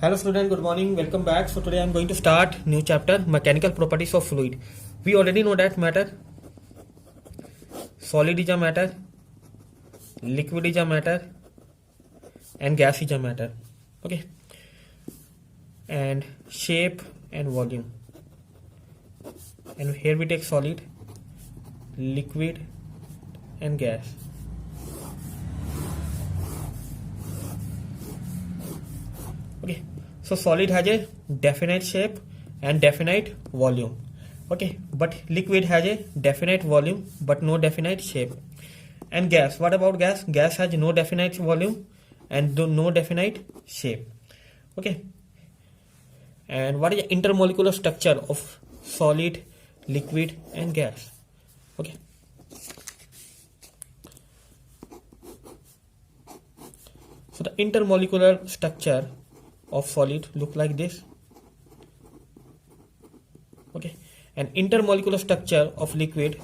Hello student, good morning, welcome back. So today I am going to start new chapter, mechanical properties of fluid. We already know that matter. Solid is a matter, liquid is a matter, and gas is a matter. Okay. And shape and volume. And here we take solid, liquid, and gas. Okay, so solid has a definite shape and definite volume. Okay, but liquid has a definite volume but no definite shape. And gas, what about gas? Gas has no definite volume and no definite shape. Okay, and what is the intermolecular structure of solid, liquid, and gas? Okay, so the intermolecular structure of solid look like this. Okay, and intermolecular structure of liquid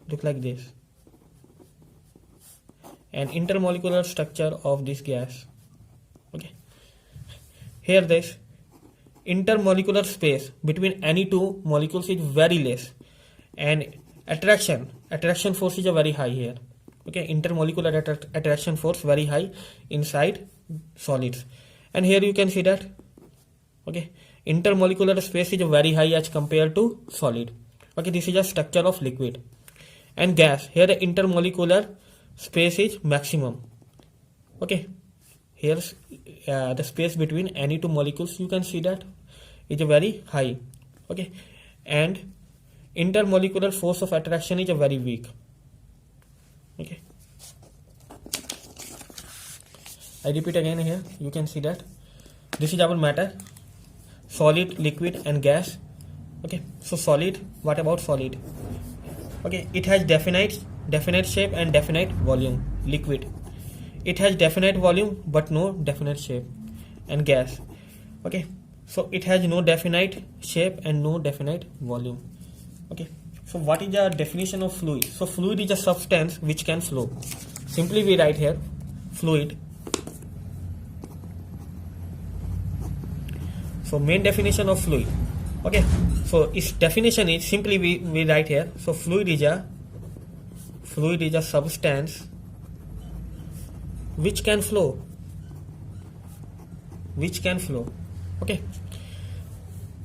look like this, and intermolecular structure of this gas. Okay, here this intermolecular space between any two molecules is very less, and attraction force is a very high here. Okay, intermolecular attraction force very high inside solids. And here you can see that, okay, intermolecular space is very high as compared to solid. Okay, this is a structure of liquid. And gas, here the intermolecular space is maximum. Okay, here's the space between any two molecules, you can see that is very high. Okay, and intermolecular force of attraction is very weak. Okay, I repeat again here, you can see that this is our matter, solid, liquid, and gas. Okay, so solid, what about solid? Okay, it has definite shape and definite volume. Liquid, it has definite volume but no definite shape. And gas, okay, so it has no definite shape and no definite volume. Okay, so what is the definition of fluid? So fluid is a substance which can flow. Simply we write here fluid. So main definition of fluid. Okay, so its definition is simply we write here. So fluid is a substance which can flow. Okay,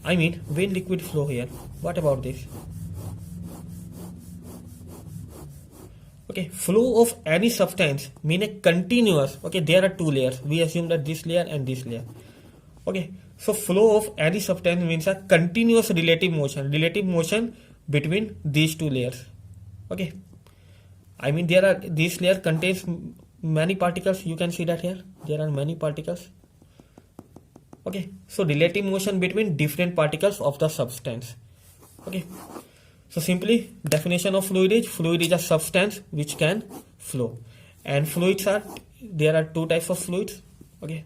I mean when liquid flow here, what about this? Okay, flow of any substance mean a continuous. Okay, there are two layers, we assume that this layer and this layer. Okay, so flow of any substance means a continuous relative motion between these two layers. Okay, I mean this layer contains many particles, you can see that here there are many particles. Okay, so relative motion between different particles of the substance. Okay, so simply definition of fluid is a substance which can flow. And fluids there are two types of fluids. Okay,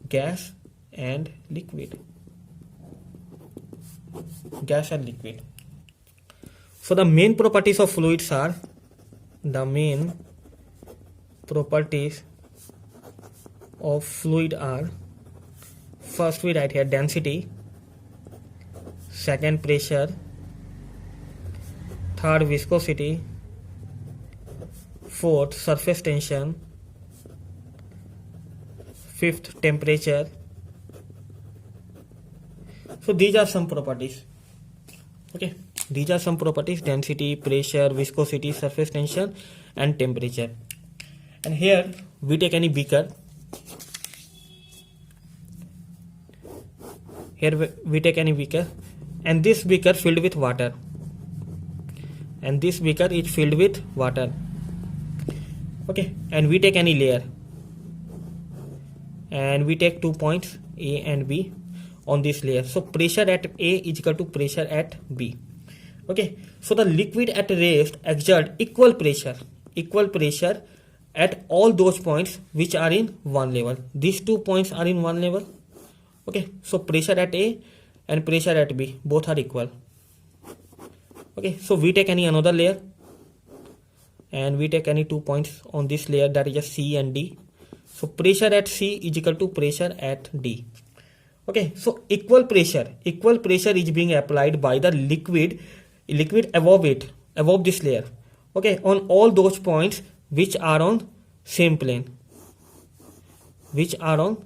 gas and liquid. Gas and liquid. So the main properties of fluids are, first we write here density, second pressure, third viscosity, fourth surface tension, fifth temperature. So these are some properties. Okay, these are some properties: density, pressure, viscosity, surface tension, and temperature. And here we take any beaker. And this beaker filled with water. Okay, and we take any layer, and we take 2 points A and B on this layer. So pressure at A is equal to pressure at B. Okay, so the liquid at rest exert equal pressure at all those points which are in one level. These 2 points are in one level. Okay, so pressure at A and pressure at B both are equal. Okay, so we take any another layer, and we take any 2 points on this layer, that is a C and D. So pressure at C is equal to pressure at D. Okay, so equal pressure is being applied by the liquid above this layer. Okay, on all those points which are on same plane. So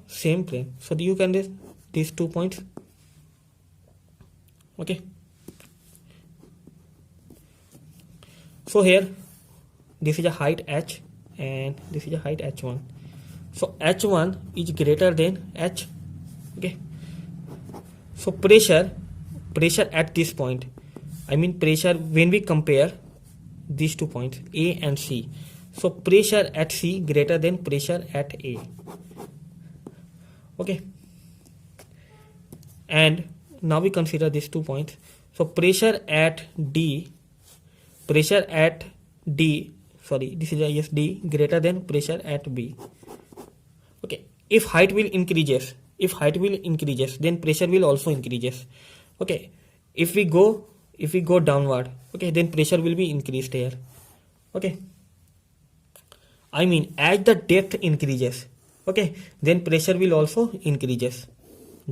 you can do these 2 points. Okay. So here this is a height h and this is a height h1. So h1 is greater than h. Okay. So pressure at this point, I mean pressure when we compare these 2 points A and C. So pressure at C greater than pressure at A. Okay. And now we consider these 2 points. So pressure at D, this is D greater than pressure at B. Okay. If height will increases, then pressure will also increases. Okay. If we go downward, okay, then pressure will be increased here. Okay. I mean as the depth increases, okay, then pressure will also increases.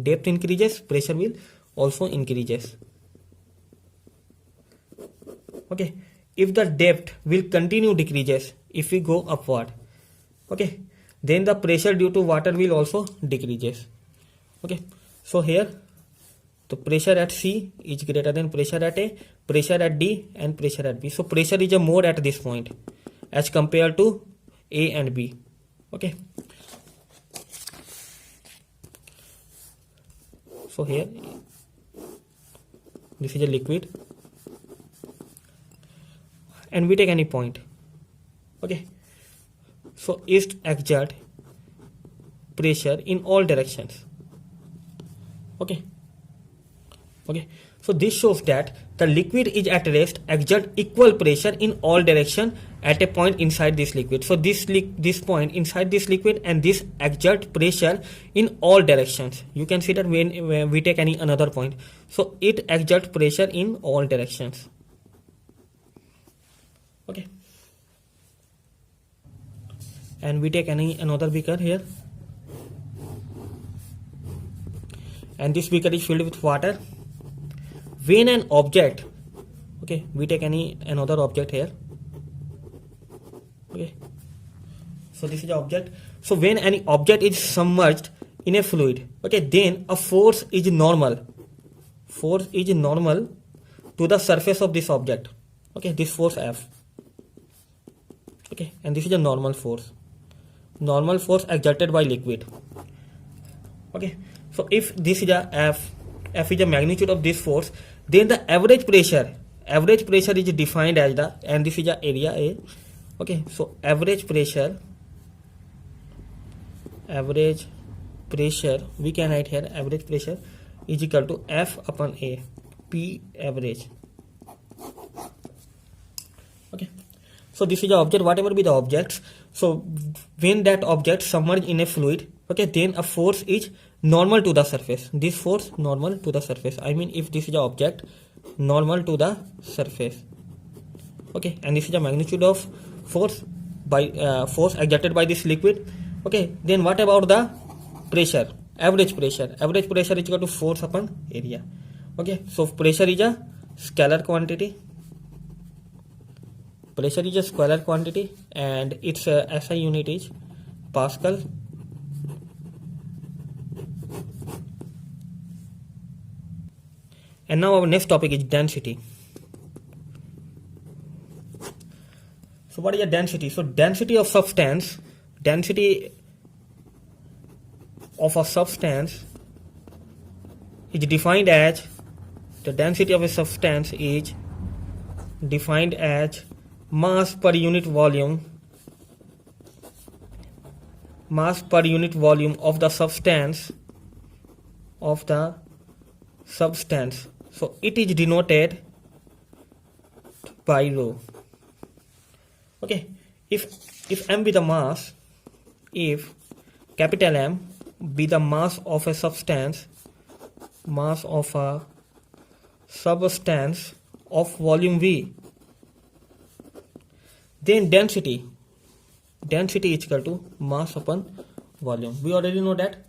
Depth increases, pressure will also increases. Okay. If the depth will continue decreases, if we go upward, okay, then the pressure due to water will also decreases. Okay. So here the pressure at C is greater than pressure at A, pressure at D and pressure at B. So pressure is a more at this point as compared to A and B. Okay. So here this is a liquid and we take any point. Okay. So it exert pressure in all directions. Okay. So this shows that the liquid is at rest exert equal pressure in all direction at a point inside this liquid. So this point inside this liquid and this exert pressure in all directions. You can see that when we take any another point. So it exert pressure in all directions. Okay. And we take another beaker here. And this beaker is filled with water. When an object, okay, we take another object here. Okay. So this is the object. So when any object is submerged in a fluid, okay, then a force is normal. Force is normal to the surface of this object. Okay, this force F. Okay, and this is a normal force. Normal force exerted by liquid. Okay, so if this is a F is the magnitude of this force, then the average pressure is defined as the, and this is the area A. Okay, so average pressure we can write here average pressure is equal to F upon A, P average. Okay, so this is the object, whatever be the objects. So when that object submerged in a fluid, okay, then a force is normal to the surface. This force normal to the surface. I mean if this is the object, normal to the surface. Okay, and this is the magnitude of force force exerted by this liquid. Okay, then what about the pressure? Average pressure is equal to force upon area. Okay, so pressure is a scalar quantity. And its SI unit is Pascal. And now our next topic is density. So what is a density? So density of a substance is defined as, the density of a substance is defined as mass per unit volume of the substance. So it is denoted by rho. Okay, if M be the mass, if capital M be the mass of a substance of volume V, then density is equal to mass upon volume. We already know that.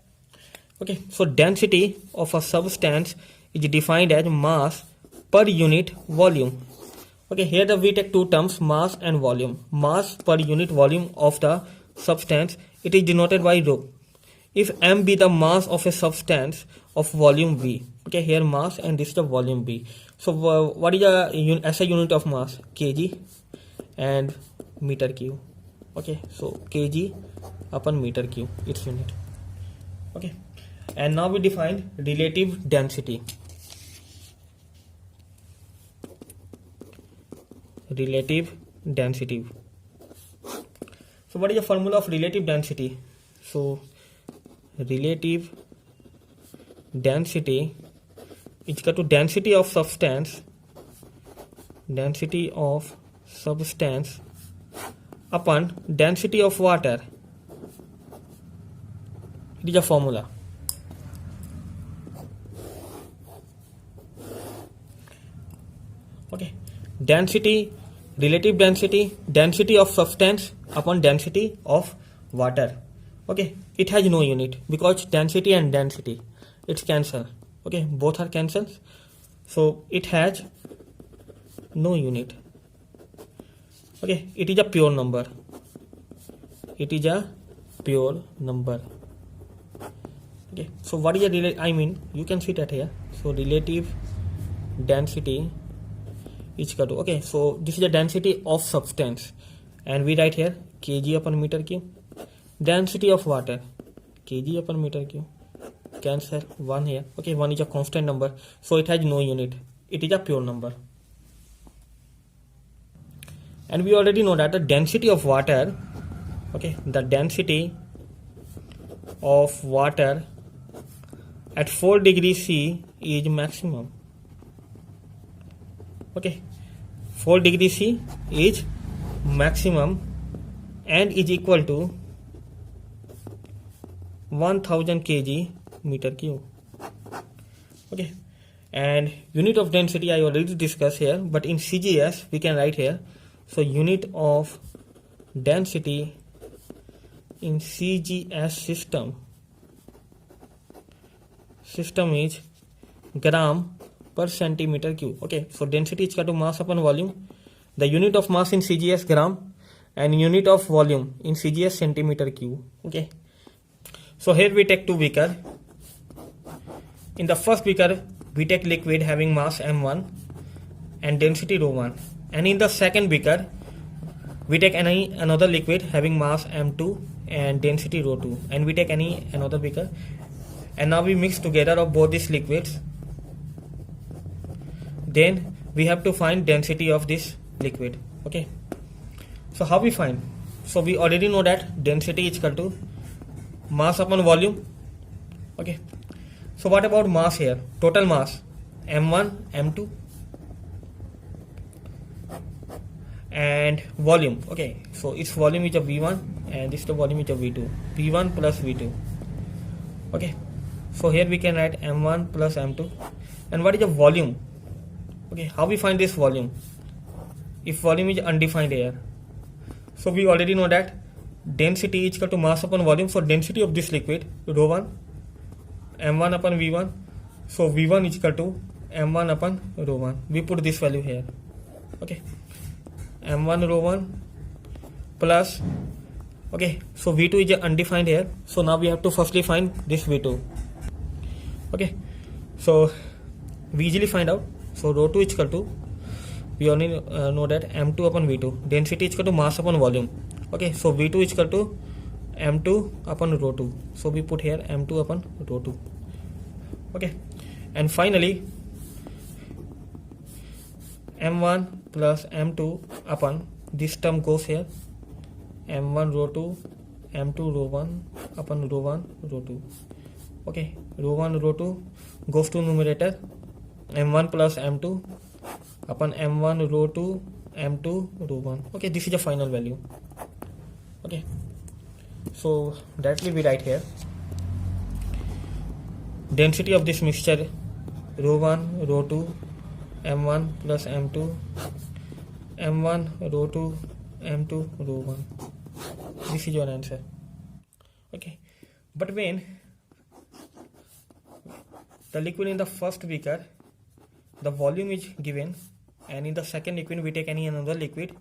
Okay, so density of a substance is defined as mass per unit volume. Okay, here we take two terms, mass and volume. Mass per unit volume of the substance, it is denoted by rho. If m be the mass of a substance of volume V, okay, here mass and this is the volume V. So what is the SI unit of mass? Kg and meter cube. Okay, so kg upon meter cube, its unit. Okay, and now we define relative density. Relative density. So what is the formula of relative density? So relative density is equal to density of substance upon density of water. It is a formula. Okay, density, relative density, density of substance upon density of water. Okay, it has no unit because density and density, it's cancel. Okay, both are cancels, so it has no unit. Okay, it is a pure number. It is a pure number. Okay, so what is a you can see that here. So relative density is equal to, okay, so this is the density of substance, and we write here kg upon meter cube. Density of water, kg upon meter cube. Cancel 1 here. Okay, 1 is a constant number, so it has no unit. It is a pure number. And we already know that the density of water, okay, the density of water at 4 degrees C is maximum. Okay, 4 degrees C is maximum and is equal to 1000 kg meter cube. Okay, and unit of density I already discussed here, but in CGS we can write here. So unit of density in CGS system is gram per centimeter cube. Okay, so density is equal to mass upon volume. The unit of mass in CGS gram and unit of volume in CGS centimeter cube. Okay, so here we take two beaker. In the first beaker we take liquid having mass m1 and density ρ1, and in the second beaker we take another liquid having mass m2 and density ρ2, and we take another beaker, and now we mix together of both these liquids. Then we have to find density of this liquid. Okay, so how we find? So we already know that density is equal to mass upon volume. Okay, so what about mass here? Total mass m1 m2 and volume. Okay, so its volume is a v1 and this the volume is a v2, v1 plus v2. Okay, so here we can write m1 plus m2. And what is the volume? Okay, how we find this volume if volume is undefined here? So we already know that density is equal to mass upon volume. So density of this liquid ρ1 m1 upon v1, so v1 is equal to m1 upon ρ1. We put this value here. Okay, m1 ρ1 plus, okay, so v2 is undefined here, so now we have to firstly find this v2. Okay, so we easily find out. So ρ2 is equal to, we only know that m2 upon v2. Density is equal to mass upon volume. Okay, so v2 is equal to m2 upon ρ2, so we put here m2 upon ρ2. Okay, and finally m1 plus m2 upon this term goes here, m1 ρ2 m2 ρ1 upon ρ1 ρ2. Okay, ρ1 ρ2 goes to numerator, m1 plus m2 upon m1 ρ2 m2 ρ1. Okay, this is the final value. Okay, so directly we write here density of this mixture ρ1 ρ2 m1 plus m2 m1 ρ2 m2 ρ1. This is your answer. Okay, But when the liquid in the first beaker, the volume is given, and in the second liquid we take any another liquid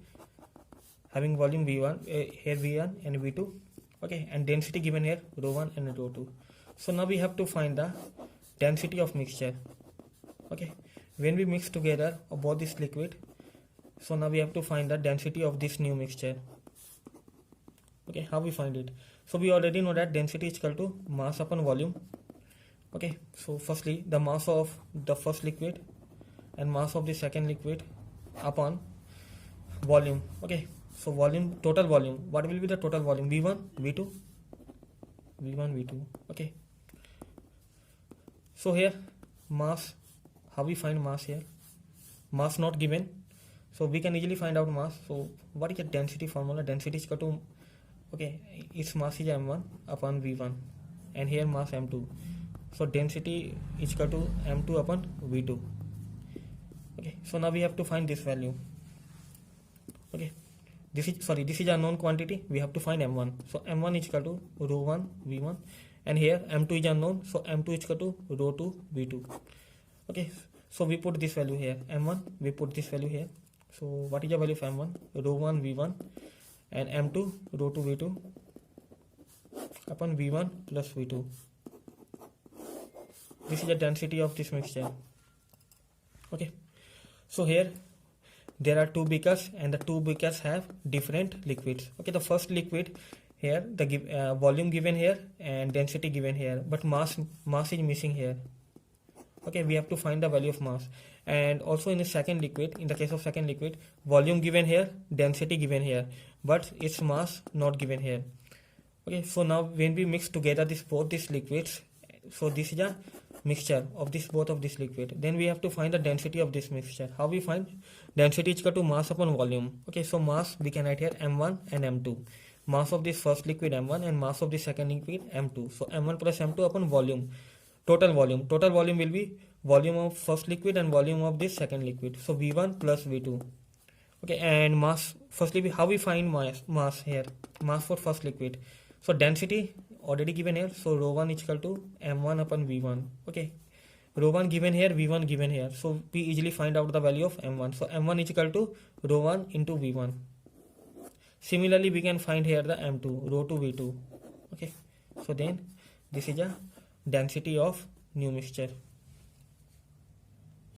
having volume V1, here V1 and V2, okay, and density given here rho 1 and rho 2. So now we have to find the density of mixture, okay. When we mix together both this liquid, so now we have to find the density of this new mixture, okay. How we find it? So we already know that density is equal to mass upon volume, okay. So firstly the mass of the first liquid and mass of the second liquid upon volume, okay. So volume, total volume, what will be the total volume? V1, V2, V1, V2, okay. So here mass, how we find mass here? Mass not given, so we can easily find out mass. So what is the density formula? Density is equal to, okay, its mass is m1 upon v1, and here mass m2. So density is equal to m2 upon v2, okay. So now we have to find this value, okay. This is a known quantity, we have to find m1. So m1 is equal to rho 1 v1, and here m2 is unknown, so m2 is equal to rho 2 v2, okay. So we put this value here, m1, we put this value here. So what is the value of m1? Rho 1 v1 and m2 rho 2 v2 upon v1 plus v2. This is the density of this mixture, okay. So here there are two beakers, and the two beakers have different liquids, okay. The first liquid here, the volume given here and density given here, but mass is missing here, okay. We have to find the value of mass. And also in the second liquid, in the case of second liquid, volume given here, density given here, but its mass not given here, okay. So now when we mix together both these liquids, so this is a mixture of both of this liquid, then we have to find the density of this mixture. How we find? Density is equal to mass upon volume, okay. So mass we can write here m1 and m2. Mass of this first liquid m1 and mass of the second liquid m2. So m1 plus m2 upon volume, total volume will be volume of first liquid and volume of this second liquid, so v1 plus v2, okay. And mass, firstly how we find mass here? Mass for first liquid, so density already given here, so rho 1 is equal to m1 upon v1, okay. Rho 1 given here, v1 given here, so we easily find out the value of m1. So m1 is equal to rho 1 into v1. Similarly we can find here the m2, rho 2 v2, okay. So then this is a density of new mixture.